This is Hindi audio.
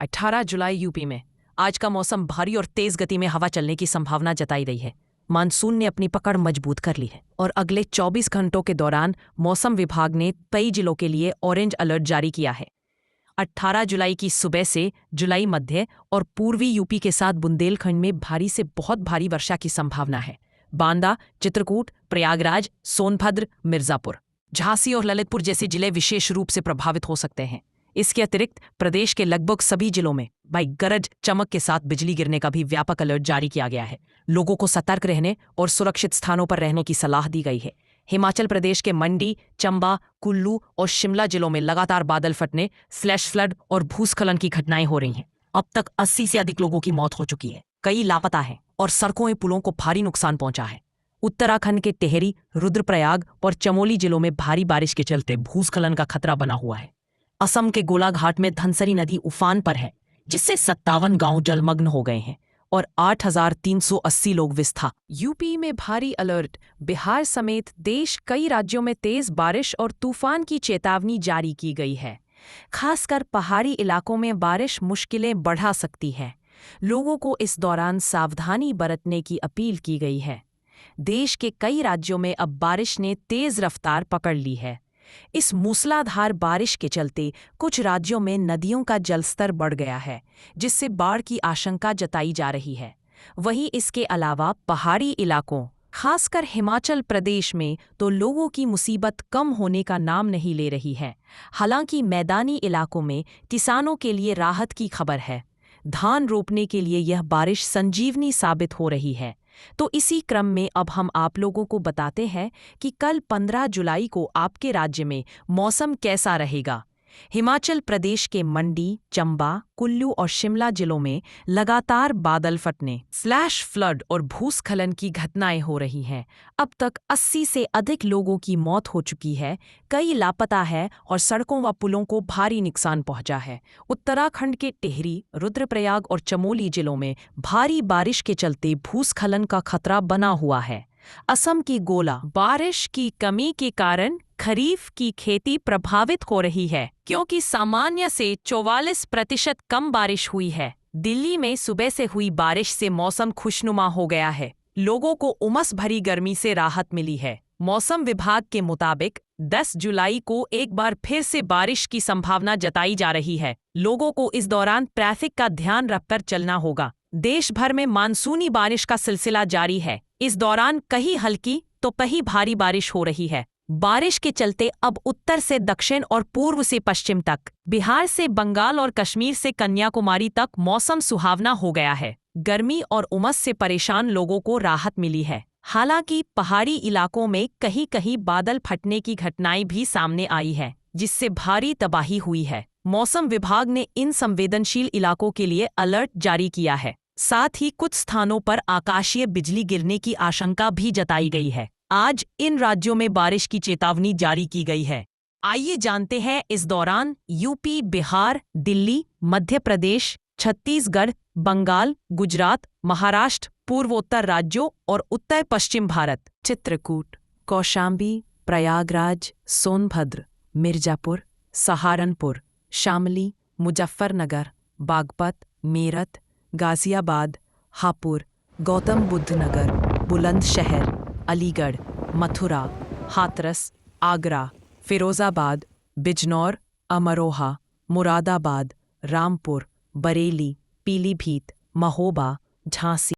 18 जुलाई यूपी में आज का मौसम भारी और तेज गति में हवा चलने की संभावना जताई गई है। मानसून ने अपनी पकड़ मजबूत कर ली है और अगले 24 घंटों के दौरान मौसम विभाग ने कई जिलों के लिए ऑरेंज अलर्ट जारी किया है। 18 जुलाई की सुबह से जुलाई मध्य और पूर्वी यूपी के साथ बुंदेलखंड में भारी से बहुत भारी वर्षा की संभावना है। बांदा, चित्रकूट, प्रयागराज, सोनभद्र, मिर्जापुर, झांसी और ललितपुर जैसे जिले विशेष रूप से प्रभावित हो सकते हैं। इसके अतिरिक्त प्रदेश के लगभग सभी जिलों में गरज चमक के साथ बिजली गिरने का भी व्यापक अलर्ट जारी किया गया है। लोगों को सतर्क रहने और सुरक्षित स्थानों पर रहने की सलाह दी गई है। हिमाचल प्रदेश के मंडी, चंबा, कुल्लू और शिमला जिलों में लगातार बादल फटने, फ्लैश फ्लड और भूस्खलन की घटनाएं हो रही हैं। अब तक 80 से अधिक लोगों की मौत हो चुकी है, कई लापता हैं और सड़कों और पुलों को भारी नुकसान पहुंचा है। उत्तराखंड के टिहरी, रुद्रप्रयाग और चमोली जिलों में भारी बारिश के चलते भूस्खलन का खतरा बना हुआ है। असम के गोलाघाट में धनसरी नदी उफान पर है, जिससे 57 गांव जलमग्न हो गए हैं और 8,380 लोग विस्थापित। यूपी में भारी अलर्ट, बिहार समेत देश कई राज्यों में तेज बारिश और तूफान की चेतावनी जारी की गई है। खासकर पहाड़ी इलाकों में बारिश मुश्किलें बढ़ा सकती है। लोगों को इस दौरान सावधानी बरतने की अपील की गई है। देश के कई राज्यों में अब बारिश ने तेज रफ्तार पकड़ ली है। इस मूसलाधार बारिश के चलते कुछ राज्यों में नदियों का जलस्तर बढ़ गया है, जिससे बाढ़ की आशंका जताई जा रही है। वहीं इसके अलावा पहाड़ी इलाकों, खासकर हिमाचल प्रदेश में तो लोगों की मुसीबत कम होने का नाम नहीं ले रही है। हालांकि मैदानी इलाकों में किसानों के लिए राहत की खबर है। धान रोपने के लिए यह बारिश संजीवनी साबित हो रही है। तो इसी क्रम में अब हम आप लोगों को बताते हैं कि कल 15 जुलाई को आपके राज्य में मौसम कैसा रहेगा। हिमाचल प्रदेश के मंडी, चंबा, कुल्लू और शिमला जिलों में लगातार बादल फटने, फ्लैश फ्लड और भूस्खलन की घटनाएं हो रही हैं। अब तक 80 से अधिक लोगों की मौत हो चुकी है, कई लापता है और सड़कों व पुलों को भारी नुकसान पहुंचा है। उत्तराखंड के टिहरी, रुद्रप्रयाग और चमोली जिलों में भारी बारिश के चलते भूस्खलन का खतरा बना हुआ है। असम की गोला बारिश की कमी के कारण खरीफ की खेती प्रभावित हो रही है, क्योंकि सामान्य से 44% कम बारिश हुई है। दिल्ली में सुबह से हुई बारिश से मौसम खुशनुमा हो गया है। लोगों को उमस भरी गर्मी से राहत मिली है। मौसम विभाग के मुताबिक 10 जुलाई को एक बार फिर से बारिश की संभावना जताई जा रही है। लोगों को इस दौरान ट्रैफिक का ध्यान रखकर चलना होगा। देश भर में मानसूनी बारिश का सिलसिला जारी है। इस दौरान कहीं हल्की तो कहीं भारी बारिश हो रही है। बारिश के चलते अब उत्तर से दक्षिण और पूर्व से पश्चिम तक, बिहार से बंगाल और कश्मीर से कन्याकुमारी तक मौसम सुहावना हो गया है। गर्मी और उमस से परेशान लोगों को राहत मिली है। हालांकि पहाड़ी इलाकों में कहीं कहीं बादल फटने की घटनाएं भी सामने आई है, जिससे भारी तबाही हुई है। मौसम विभाग ने इन संवेदनशील इलाकों के लिए अलर्ट जारी किया है। साथ ही कुछ स्थानों पर आकाशीय बिजली गिरने की आशंका भी जताई गई है। आज इन राज्यों में बारिश की चेतावनी जारी की गई है। आइए जानते हैं इस दौरान यूपी, बिहार, दिल्ली, मध्य प्रदेश, छत्तीसगढ़, बंगाल, गुजरात, महाराष्ट्र, पूर्वोत्तर राज्यों और उत्तर पश्चिम भारत, चित्रकूट, कौशाम्बी, प्रयागराज, सोनभद्र, मिर्जापुर, सहारनपुर, शामली, मुजफ्फरनगर, बागपत, मेरठ, गाजियाबाद, हापुड़, गौतम बुद्ध नगर, बुलंदशहर, अलीगढ़, मथुरा, हाथरस, आगरा, फिरोजाबाद, बिजनौर, अमरोहा, मुरादाबाद, रामपुर, बरेली, पीलीभीत, महोबा, झांसी,